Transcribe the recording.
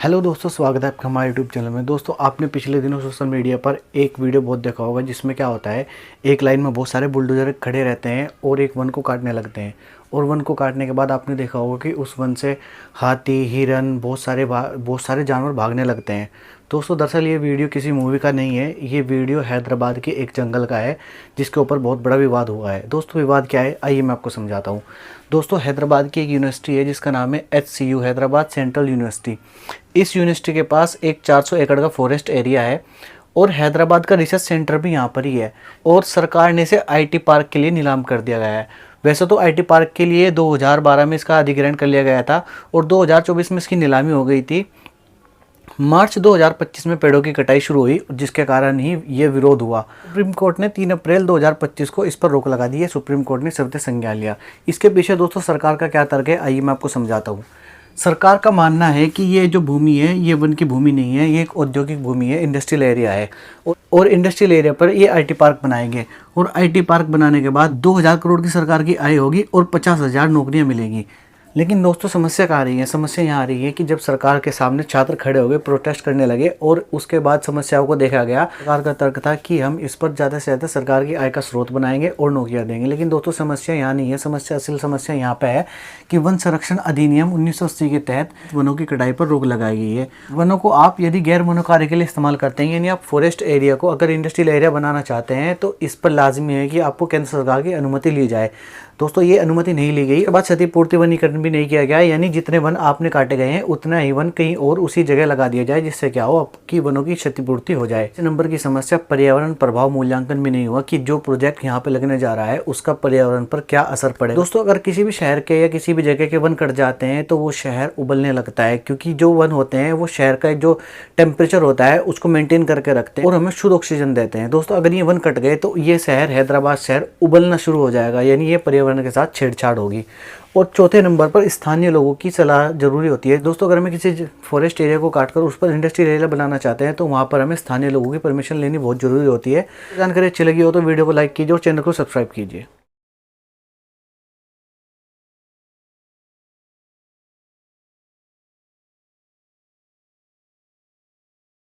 Hello दोस्तों, स्वागत है आपका हमारे यूट्यूब चैनल में। दोस्तों, आपने पिछले दिनों सोशल मीडिया पर एक वीडियो बहुत देखा होगा जिसमें क्या होता है, एक लाइन में बहुत सारे बुलडोजर खड़े रहते हैं और एक वन को काटने लगते हैं। और वन को काटने के बाद आपने देखा होगा कि उस वन से हाथी, हिरन, बहुत सारे जानवर भागने लगते हैं। दोस्तों, दरअसल ये वीडियो किसी मूवी का नहीं है, ये वीडियो हैदराबाद के एक जंगल का है जिसके ऊपर बहुत बड़ा विवाद हुआ है। दोस्तों, विवाद क्या है, आइए मैं आपको समझाता हूँ। दोस्तों, हैदराबाद की एक यूनिवर्सिटी है जिसका नाम है HCU, हैदराबाद सेंट्रल यूनिवर्सिटी। इस यूनिवर्सिटी के पास एक 400 एकड़ का फॉरेस्ट एरिया है और हैदराबाद का रिसर्च सेंटर भी यहाँ पर ही है। और सरकार ने इसे IT पार्क के लिए नीलाम कर दिया गया है। वैसे तो IT पार्क के लिए 2012 में इसका अधिग्रहण कर लिया गया था और 2024 में इसकी नीलामी हो गई थी। मार्च 2025 में पेड़ों की कटाई शुरू हुई जिसके कारण ही ये विरोध हुआ। सुप्रीम कोर्ट ने 3 अप्रैल 2025 को इस पर रोक लगा दी है। सुप्रीम कोर्ट ने सर्वोच्च संज्ञान लिया। इसके पीछे दोस्तों सरकार का क्या तर्क है, आइए मैं आपको समझाता हूँ। सरकार का मानना है कि ये जो भूमि है ये वन की भूमि नहीं है, ये एक औद्योगिक भूमि है, इंडस्ट्रियल एरिया है। और इंडस्ट्रियल एरिया पर ये IT पार्क बनाएंगे और IT पार्क बनाने के बाद 2000 करोड़ की सरकार की आय होगी और 50,000 नौकरियां मिलेंगी। लेकिन दोस्तों, समस्या कहाँ आ रही है? समस्या यहाँ आ रही है कि जब सरकार के सामने छात्र खड़े हो गए, प्रोटेस्ट करने लगे और उसके बाद समस्याओं को देखा गया। सरकार का तर्क था कि हम इस पर ज़्यादा से ज़्यादा सरकार की आय का स्रोत बनाएंगे और नौकरियां देंगे। लेकिन दोस्तों, समस्या यहाँ नहीं है। असल समस्या यहाँ पे है कि वन संरक्षण अधिनियम 1980 के तहत वनों की कटाई पर रोक लगाई गई है। वनों को आप यदि गैर वनों कार्य के लिए इस्तेमाल करते हैं, यानी आप फॉरेस्ट एरिया को अगर इंडस्ट्रियल एरिया बनाना चाहते हैं, तो इस पर लाजमी है कि आपको केंद्र सरकार की अनुमति ली जाए। दोस्तों, ये अनुमति नहीं ली गई। उसके बाद क्षतिपूर्ति वनीकरण भी नहीं किया गया, यानी जितने वन आपने काटे गए हैं उतना ही वन कहीं और उसी जगह लगा दिया जाए, जिससे क्या हो, आपकी वनों की क्षतिपूर्ति हो जाए। नंबर की समस्या, पर्यावरण प्रभाव मूल्यांकन भी नहीं हुआ कि जो प्रोजेक्ट यहाँ पे लगने जा रहा है उसका पर्यावरण पर क्या असर पड़े। दोस्तों, अगर किसी भी शहर के या किसी भी जगह के वन कट जाते हैं तो वो शहर उबलने लगता है, क्योंकि जो वन होते हैं वो शहर का जो टेम्परेचर होता है उसको मेंटेन करके रखते हैं और हमें शुद्ध ऑक्सीजन देते हैं। दोस्तों, अगर ये वन कट गए तो ये शहर, हैदराबाद शहर, उबलना शुरू हो जाएगा, यानी ये पर्यावरण के साथ छेड़छाड़ होगी। और चौथे नंबर पर स्थानीय लोगों की सलाह जरूरी होती है। दोस्तों, अगर हमें किसी फॉरेस्ट एरिया को काटकर उस पर इंडस्ट्रियल एरिया बनाना चाहते हैं तो वहाँ पर हमें स्थानीय लोगों की परमिशन लेनी बहुत जरूरी होती है। जानकारी अच्छी लगी हो तो वीडियो को लाइक कीजिए और चैनल को सब्सक्राइब कीजिए।